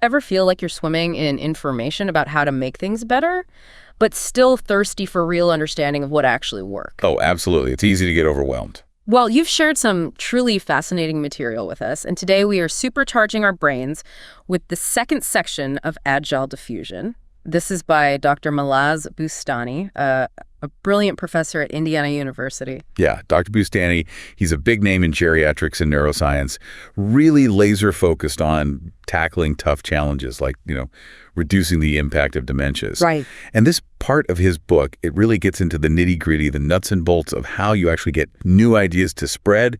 Ever feel like you're swimming in information about how to make things better, but still thirsty for real understanding of what actually works? Oh, absolutely. It's easy to get overwhelmed. Well, you've shared some truly fascinating material with us, and today we are supercharging our brains with the second section of Agile Diffusion. This is by Dr. Malaz Boustani, a brilliant professor at Indiana University. Yeah, Dr. Boustani, he's a big name in geriatrics and neuroscience, really laser focused on tackling tough challenges like, reducing the impact of dementias. Right. And this part of his book, it really gets into the nitty-gritty, the nuts and bolts of how you actually get new ideas to spread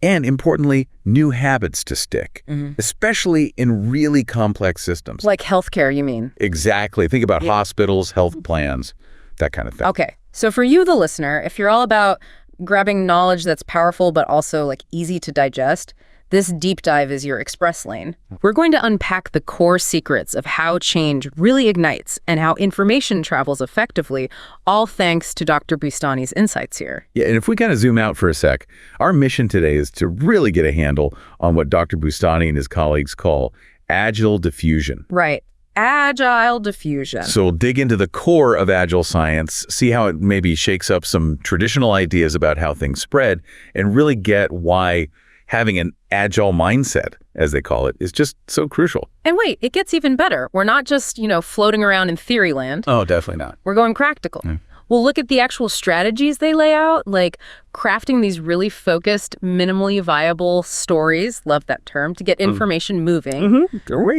and, importantly, new habits to stick, especially in really complex systems. Like healthcare, you mean? Exactly. Think about hospitals, health plans, that kind of thing. Okay. So for you, the listener, if you're all about grabbing knowledge that's powerful but also easy to digest, this deep dive is your express lane. We're going to unpack the core secrets of how change really ignites and how information travels effectively, all thanks to Dr. Boustani's insights here. Yeah, and if we kind of zoom out for a sec, our mission today is to really get a handle on what Dr. Boustani and his colleagues call Agile Diffusion. Right. Agile Diffusion. So we'll dig into the core of Agile science, see how it maybe shakes up some traditional ideas about how things spread, and really get why having an agile mindset, as they call it, is just so crucial. And wait, it gets even better. We're not just, floating around in theory land. Oh, definitely not. We're going practical. We'll look at the actual strategies they lay out, like crafting these really focused, minimally viable stories, love that term, to get information moving,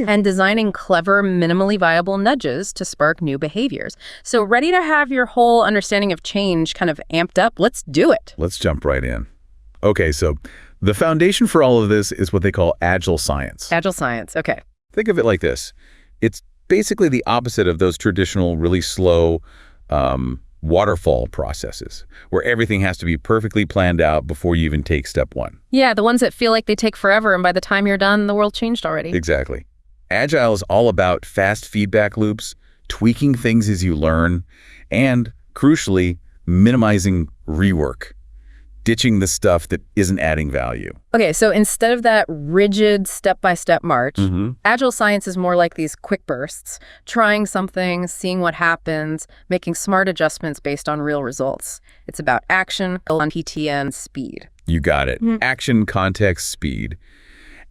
and designing clever, minimally viable nudges to spark new behaviors. So ready to have your whole understanding of change kind of amped up? Let's do it. Let's jump right in. Okay, so the foundation for all of this is what they call Agile science. Agile science, okay. Think of it like this. It's basically the opposite of those traditional, really slow waterfall processes where everything has to be perfectly planned out before you even take step one. Yeah, the ones that feel like they take forever, and by the time you're done, the world changed already. Exactly. Agile is all about fast feedback loops, tweaking things as you learn, and, crucially, minimizing rework. Ditching the stuff that isn't adding value. Okay, so instead of that rigid step-by-step march, Agile science is more like these quick bursts, trying something, seeing what happens, making smart adjustments based on real results. It's about action, PTN, speed. You got it. Action, context, speed.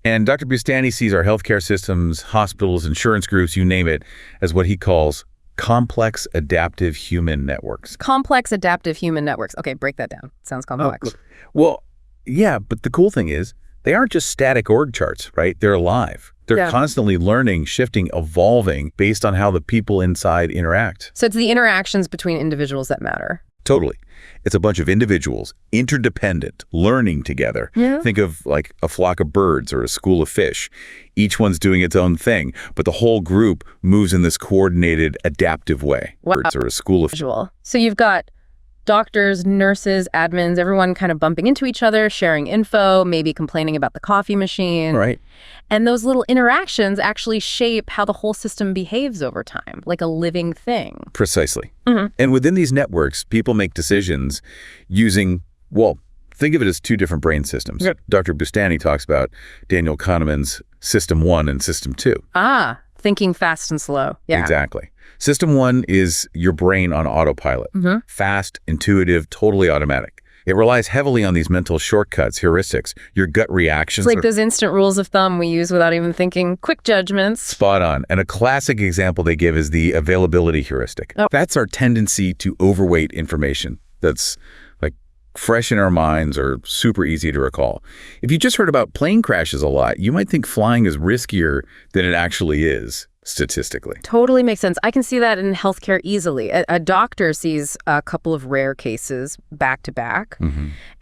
And Dr. Boustani sees our healthcare systems, hospitals, insurance groups, you name it, as what he calls complex adaptive human networks. Complex adaptive human networks. Okay, break that down. Sounds complex. Well, yeah, but the cool thing is they aren't just static org charts, right? They're alive. They're constantly learning, shifting, evolving based on how the people inside interact. So it's the interactions between individuals that matter. Totally. It's a bunch of individuals, interdependent, learning together. Yeah. Think of like a flock of birds or a school of fish. Each one's doing its own thing, but the whole group moves in this coordinated, adaptive way. Wow. Birds or a school of... So you've got doctors, nurses, admins, everyone kind of bumping into each other, sharing info, maybe complaining about the coffee machine. Right. And those little interactions actually shape how the whole system behaves over time, like a living thing. Precisely. And within these networks, people make decisions using, well, think of it as two different brain systems. Dr. Boustani talks about Daniel Kahneman's System 1 and System 2. Ah, thinking fast and slow. Yeah. Exactly. System 1 is your brain on autopilot. Fast, intuitive, totally automatic. It relies heavily on these mental shortcuts, heuristics, your gut reactions. It's like those instant rules of thumb we use without even thinking, quick judgments. Spot on. And a classic example they give is the availability heuristic. That's our tendency to overweight information that's like fresh in our minds or super easy to recall. If you just heard about plane crashes a lot, you might think flying is riskier than it actually is. Statistically. Totally makes sense. I can see that in healthcare easily. A doctor sees a couple of rare cases back to back,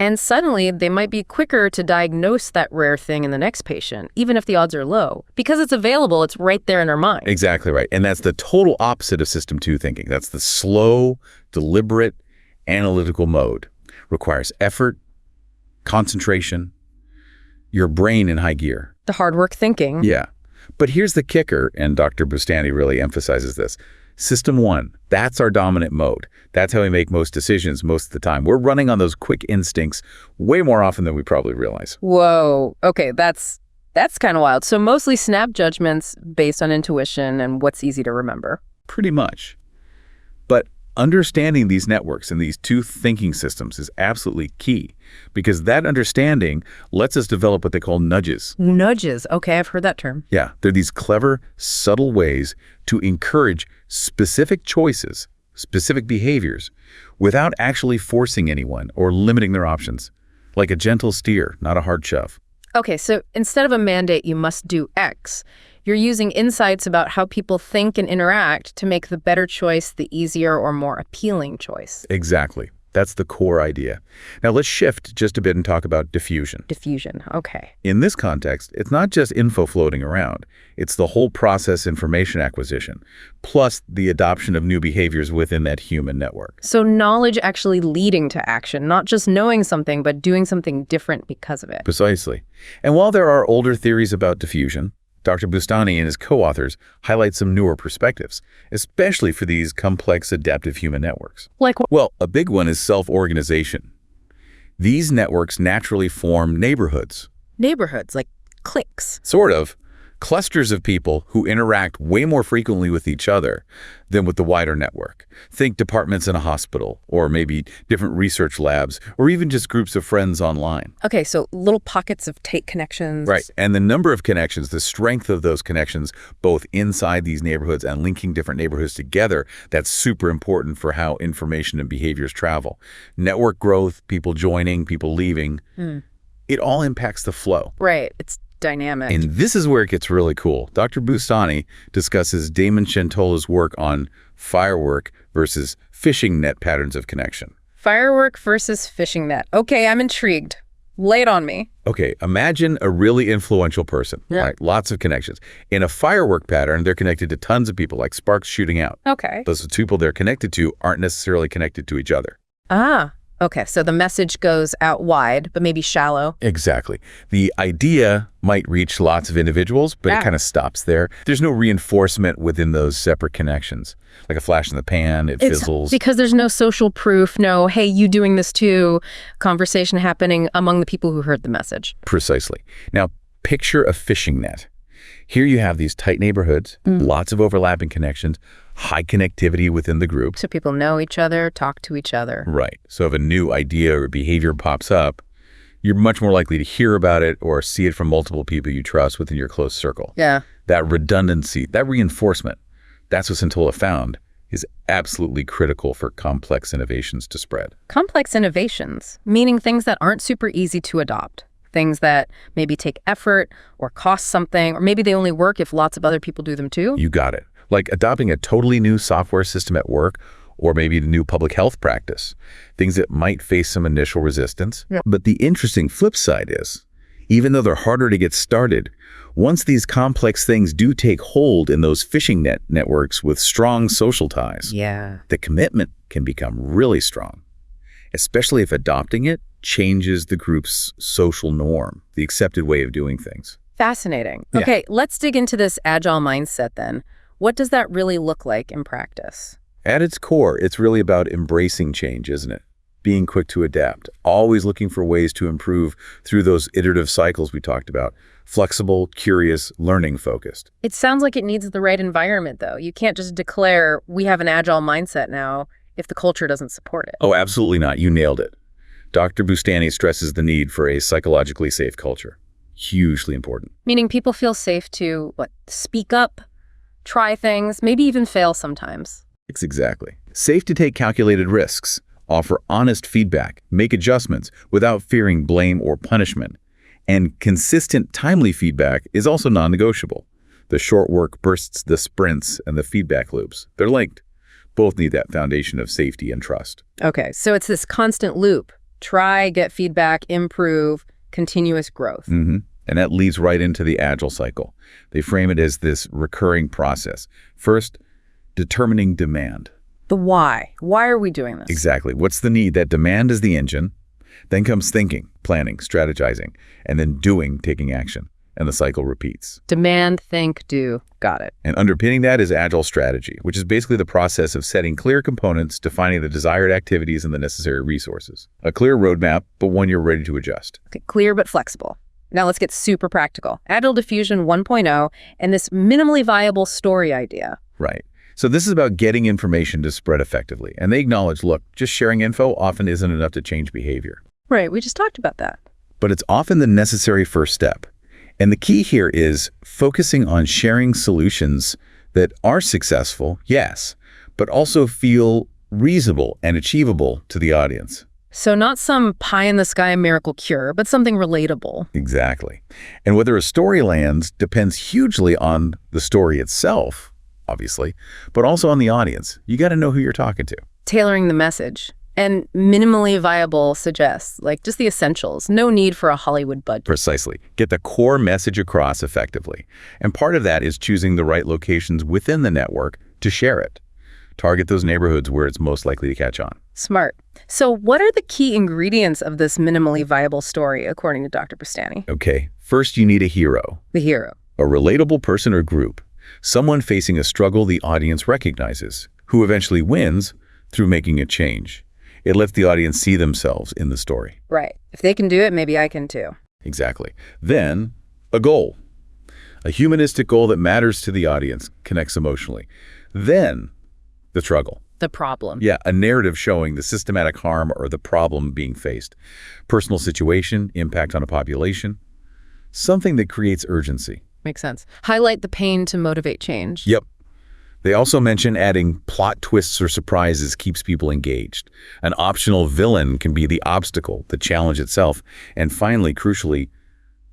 and suddenly they might be quicker to diagnose that rare thing in the next patient, even if the odds are low. Because it's available, it's right there in our mind. Exactly right. And that's the total opposite of System 2 thinking. That's the slow, deliberate, analytical mode. Requires effort, concentration, your brain in high gear. The hard work thinking. Yeah. But here's the kicker, and Dr. Boustani really emphasizes this. System 1, that's our dominant mode. That's how we make most decisions most of the time. We're running on those quick instincts way more often than we probably realize. Whoa. Okay, that's That's kind of wild. So mostly snap judgments based on intuition and what's easy to remember. Pretty much. But understanding these networks and these two thinking systems is absolutely key, because that understanding lets us develop what they call nudges. Nudges. Okay, I've heard that term. Yeah, they're these clever, subtle ways to encourage specific choices, specific behaviors, without actually forcing anyone or limiting their options. Like a gentle steer, not a hard shove. Okay, so instead of a mandate, you must do X, you're using insights about how people think and interact to make the better choice the easier or more appealing choice. Exactly. That's the core idea. Now let's shift just a bit and talk about diffusion. Diffusion, okay. In this context, it's not just info floating around. It's the whole process information acquisition, plus the adoption of new behaviors within that human network. So knowledge actually leading to action, not just knowing something, but doing something different because of it. Precisely. And while there are older theories about diffusion, Dr. Boustani and his co-authors highlight some newer perspectives, especially for these complex adaptive human networks. Like what? Well, a big one is self-organization. These networks naturally form neighborhoods. Neighborhoods, like cliques. Sort of. Clusters of people who interact way more frequently with each other than with the wider network. Think departments in a hospital, or maybe different research labs, or even just groups of friends online. Okay, so little pockets of tight connections. Right, and the number of connections, the strength of those connections, both inside these neighborhoods and linking different neighborhoods together, that's super important for how information and behaviors travel. Network growth, people joining, people leaving, it all impacts the flow. Right, it's dynamic. And this is where it gets really cool. Dr. Boustani discusses Damon Shantola's work on firework versus fishing net patterns of connection. Firework versus fishing net. Okay, I'm intrigued. Lay it on me. Okay, imagine a really influential person, Yeah. right? Lots of connections. In a firework pattern, they're connected to tons of people, like sparks shooting out. Okay. Those people they're connected to aren't necessarily connected to each other. Ah, okay. So the message goes out wide, but maybe shallow. Exactly. The idea might reach lots of individuals, but Yeah. it kind of stops there. There's no reinforcement within those separate connections. Like a flash in the pan, it fizzles. Because there's no social proof, no, hey, you doing this too, conversation happening among the people who heard the message. Precisely. Now, picture a fishing net. Here you have these tight neighborhoods, lots of overlapping connections, high connectivity within the group. So people know each other, talk to each other. Right. So if a new idea or behavior pops up, you're much more likely to hear about it or see it from multiple people you trust within your close circle. Yeah. That redundancy, that reinforcement, that's what Santola found is absolutely critical for complex innovations to spread. Complex innovations, meaning things that aren't super easy to adopt. Things that maybe take effort or cost something, or maybe they only work if lots of other people do them too. You got it. Like adopting a totally new software system at work, or maybe a new public health practice. Things that might face some initial resistance. Yeah. But the interesting flip side is, even though they're harder to get started, once these complex things do take hold in those fishing networks with strong social ties, Yeah. the commitment can become really strong, especially if adopting it changes the group's social norm, the accepted way of doing things. Fascinating. Yeah. Okay, let's dig into this agile mindset then. What does that really look like in practice? At its core, it's really about embracing change, isn't it? Being quick to adapt, always looking for ways to improve through those iterative cycles we talked about. Flexible, curious, learning-focused. It sounds like it needs the right environment, though. You can't just declare, we have an agile mindset now, if the culture doesn't support it. Oh, absolutely not. You nailed it. Dr. Boustani stresses the need for a psychologically safe culture. Hugely important. Meaning people feel safe to, speak up, try things, maybe even fail sometimes. Exactly. Safe to take calculated risks, offer honest feedback, make adjustments without fearing blame or punishment. And consistent, timely feedback is also non-negotiable. The short work bursts the sprints and the feedback loops. They're linked. Both need that foundation of safety and trust. Okay, so it's this constant loop. Try, get feedback, improve, continuous growth. And that leads right into the Agile cycle. They frame it as this recurring process. First, determining demand. The why. Why are we doing this? Exactly. What's the need? That demand is the engine. Then comes thinking, planning, strategizing, and then doing, taking action. And the cycle repeats. Demand, think, do. Got it. And underpinning that is Agile strategy, which is basically the process of setting clear components, defining the desired activities and the necessary resources. A clear roadmap, but one you're ready to adjust. Okay, clear but flexible. Now let's get super practical. Agile Diffusion 1.0 and this minimally viable story idea. Right. So this is about getting information to spread effectively. And they acknowledge, look, just sharing info often isn't enough to change behavior. Right, we just talked about that. But it's often the necessary first step. And the key here is focusing on sharing solutions that are successful, yes, but also feel reasonable and achievable to the audience. So not some pie-in-the-sky miracle cure, but something relatable. Exactly. And whether a story lands depends hugely on the story itself, obviously, but also on the audience. You got to know who you're talking to. Tailoring the message. And minimally viable suggests, like, just the essentials. No need for a Hollywood budget. Precisely. Get the core message across effectively. And part of that is choosing the right locations within the network to share it. Target those neighborhoods where it's most likely to catch on. Smart. So what are the key ingredients of this minimally viable story, according to Dr. Boustani? Okay. First, you need a hero. The hero. A relatable person or group. Someone facing a struggle the audience recognizes, who eventually wins through making a change. It lets the audience see themselves in the story. Right. If they can do it, maybe I can too. Exactly. Then, a goal. A humanistic goal that matters to the audience, connects emotionally. Then, the struggle. The problem. Yeah, a narrative showing the systematic harm or the problem being faced. Personal situation, impact on a population. Something that creates urgency. Makes sense. Highlight the pain to motivate change. Yep. They also mention adding plot twists or surprises keeps people engaged. An optional villain can be the obstacle, the challenge itself. And finally, crucially,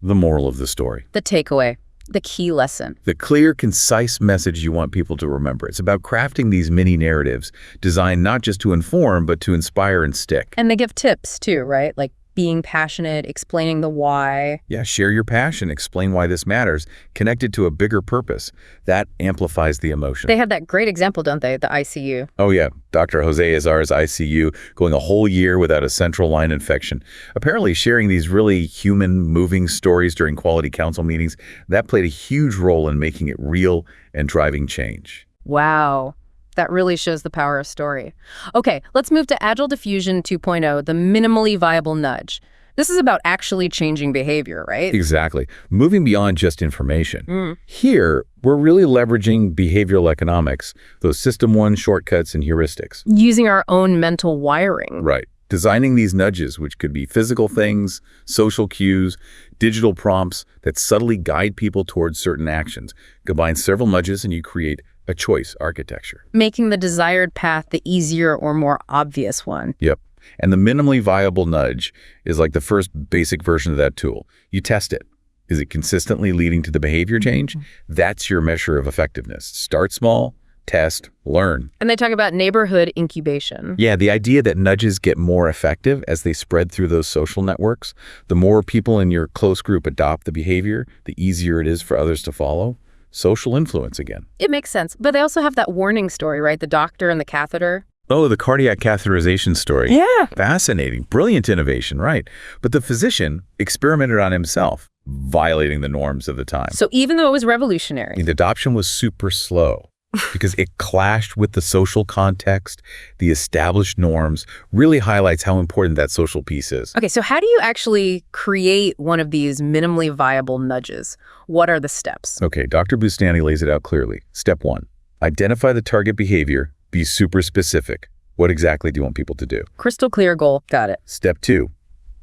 the moral of the story. The takeaway. The key lesson. The clear, concise message you want people to remember. It's about crafting these mini narratives designed not just to inform, but to inspire and stick. And they give tips too, right? Like being passionate, explaining the why. Yeah, share your passion, explain why this matters, connect it to a bigger purpose. That amplifies the emotion. They have that great example, don't they? The ICU. Oh yeah, Dr. Jose Azar's ICU going a whole year without a central line infection. Apparently sharing these really human, moving stories during quality council meetings, that played a huge role in making it real and driving change. Wow. That really shows the power of story. Okay, let's move to Agile Diffusion 2.0, the minimally viable nudge. This is about actually changing behavior, right? Exactly. Moving beyond just information. Here, we're really leveraging behavioral economics, those System 1 shortcuts and heuristics. Using our own mental wiring. Right. Designing these nudges, which could be physical things, social cues, digital prompts that subtly guide people towards certain actions. Combine several nudges and you create a choice architecture. Making the desired path the easier or more obvious one. Yep. And the minimally viable nudge is like the first basic version of that tool. You test it. Is it consistently leading to the behavior change? That's your measure of effectiveness. Start small, test, learn. And they talk about neighborhood incubation. Yeah, the idea that nudges get more effective as they spread through those social networks. The more people in your close group adopt the behavior, the easier it is for others to follow. Social influence again. It makes sense. But they also have that warning story, right? The doctor and the catheter. Oh, the cardiac catheterization story. Yeah. Fascinating. Brilliant innovation, right. But the physician experimented on himself, violating the norms of the time. So even though it was revolutionary. The adoption was super slow because it clashed with the social context, the established norms, really highlights how important that social piece is. Okay, so how do you actually create one of these minimally viable nudges? What are the steps? Okay, Dr. Boustani lays it out clearly. Step 1, identify the target behavior, be super specific. What exactly do you want people to do? Crystal clear goal. Got it. Step 2,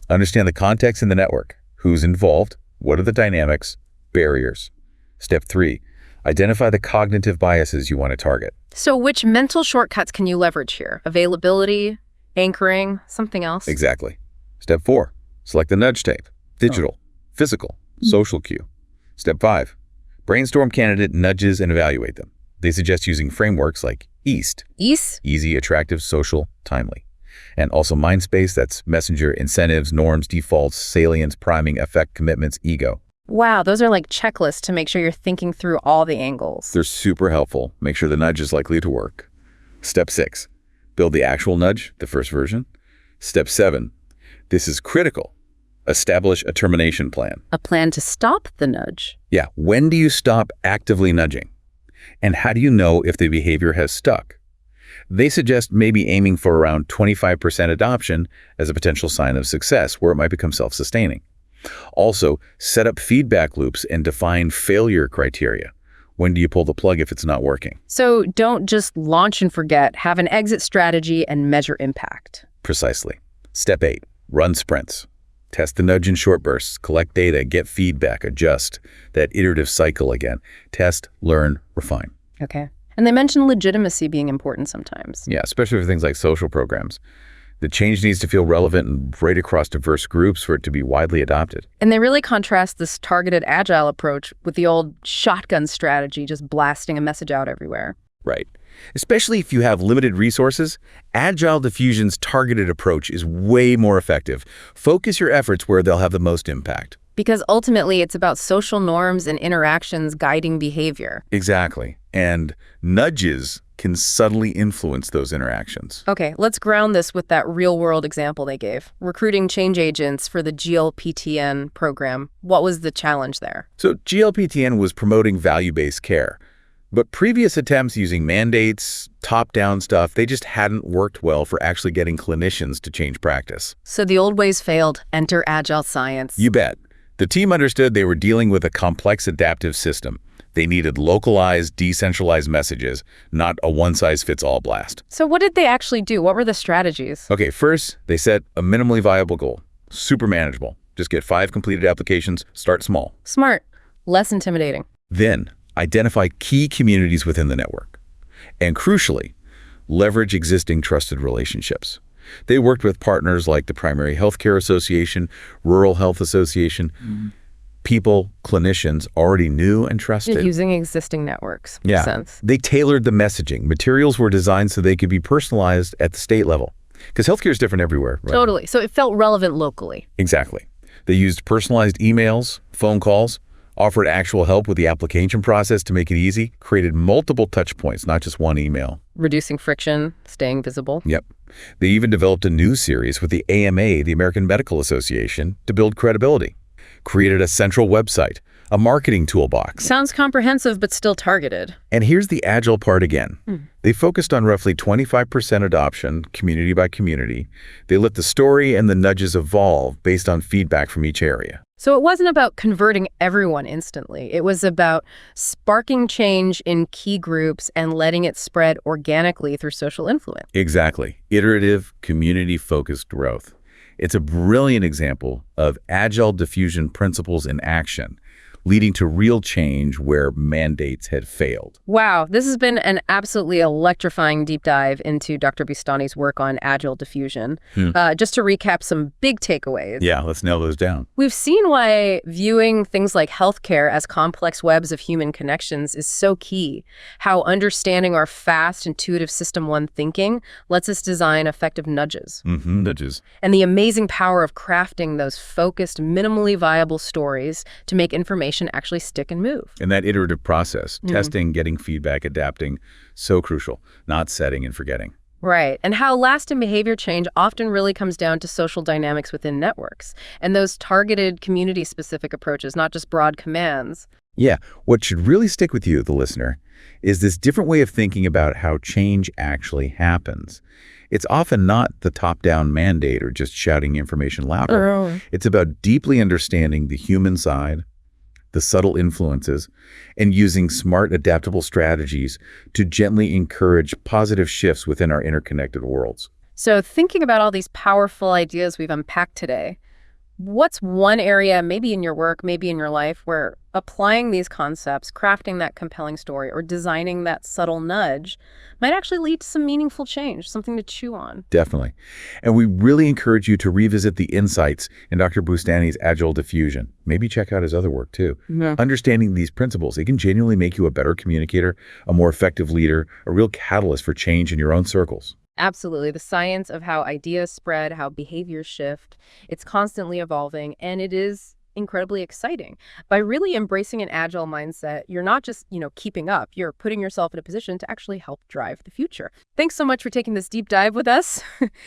understand the context in the network. Who's involved? What are the dynamics? Barriers. Step 3, identify the cognitive biases you want to target. So which mental shortcuts can you leverage here? Availability, anchoring, something else? Exactly. Step 4, select the nudge type. Digital, physical, social cue. Step 5, brainstorm candidate nudges and evaluate them. They suggest using frameworks like EAST. EAST? Easy, attractive, social, timely. And also MindSpace, that's messenger, incentives, norms, defaults, salience, priming, effect, commitments, ego. Wow, those are like checklists to make sure you're thinking through all the angles. They're super helpful. Make sure the nudge is likely to work. Step 6, build the actual nudge, the first version. Step 7, this is critical. Establish a termination plan. A plan to stop the nudge. Yeah, when do you stop actively nudging? And how do you know if the behavior has stuck? They suggest maybe aiming for around 25% adoption as a potential sign of success, where it might become self-sustaining. Also, set up feedback loops and define failure criteria. When do you pull the plug if it's not working? So don't just launch and forget. Have an exit strategy and measure impact. Precisely. Step 8, run sprints. Test the nudge in short bursts, collect data, get feedback, adjust. That iterative cycle again. Test, learn, refine. Okay. And they mentioned legitimacy being important sometimes. Yeah, especially for things like social programs. The change needs to feel relevant and right across diverse groups for it to be widely adopted. And they really contrast this targeted agile approach with the old shotgun strategy, just blasting a message out everywhere. Right. Especially if you have limited resources, Agile Diffusion's targeted approach is way more effective. Focus your efforts where they'll have the most impact. Because ultimately, it's about social norms and interactions guiding behavior. Exactly. And nudges can subtly influence those interactions. Okay, let's ground this with that real-world example they gave. Recruiting change agents for the GLPTN program. What was the challenge there? So GLPTN was promoting value-based care. But previous attempts using mandates, top-down stuff, they just hadn't worked well for actually getting clinicians to change practice. So the old ways failed. Enter agile science. You bet. The team understood they were dealing with a complex adaptive system. They needed localized, decentralized messages, not a one-size-fits-all blast. So what did they actually do? What were the strategies? Okay, first, they set a minimally viable goal. Super manageable. Just get 5 completed applications, start small. Smart. Less intimidating. Then, identify key communities within the network. And crucially, leverage existing trusted relationships. They worked with partners like the Primary Healthcare Association, Rural Health Association. People, clinicians already knew and trusted. Using existing networks. Yeah. Makes sense. They tailored the messaging. Materials were designed so they could be personalized at the state level. Because healthcare is different everywhere. Right? Totally. So it felt relevant locally. Exactly. They used personalized emails, phone calls, offered actual help with the application process to make it easy, created multiple touch points, not just one email. Reducing friction, staying visible. Yep. They even developed a news series with the AMA, the American Medical Association, to build credibility. Created a central website, a marketing toolbox. Sounds comprehensive, but still targeted. And here's the agile part again. They focused on roughly 25% adoption, community by community. They let the story and the nudges evolve based on feedback from each area. So it wasn't about converting everyone instantly. It was about sparking change in key groups and letting it spread organically through social influence. Exactly. Iterative, community-focused growth. It's a brilliant example of Agile Diffusion principles in action, leading to real change where mandates had failed. Wow, this has been an absolutely electrifying deep dive into Dr. Boustani's work on Agile Diffusion. Just to recap some big takeaways. Yeah, let's nail those down. We've seen why viewing things like healthcare as complex webs of human connections is so key. How understanding our fast, intuitive System 1 thinking lets us design effective nudges. Nudges. And the amazing power of crafting those focused, minimally viable stories to make information actually stick and move. And that iterative process, testing, getting feedback, adapting, so crucial, not setting and forgetting. Right. And how lasting behavior change often really comes down to social dynamics within networks and those targeted community-specific approaches, not just broad commands. Yeah, what should really stick with you, the listener, is this different way of thinking about how change actually happens. It's often not the top-down mandate or just shouting information louder. It's about deeply understanding the human side, the subtle influences, and using smart, adaptable strategies to gently encourage positive shifts within our interconnected worlds. So thinking about all these powerful ideas we've unpacked today, what's one area, maybe in your work, maybe in your life, where applying these concepts, crafting that compelling story, or designing that subtle nudge might actually lead to some meaningful change, something to chew on? Definitely. And we really encourage you to revisit the insights in Dr. Boustani's Agile Diffusion. Maybe check out his other work too. Understanding these principles, it can genuinely make you a better communicator, a more effective leader, a real catalyst for change in your own circles. Absolutely. The science of how ideas spread, how behaviors shift, it's constantly evolving, and it is incredibly exciting. By really embracing an agile mindset, you're not just, keeping up, you're putting yourself in a position to actually help drive the future. Thanks so much for taking this deep dive with us.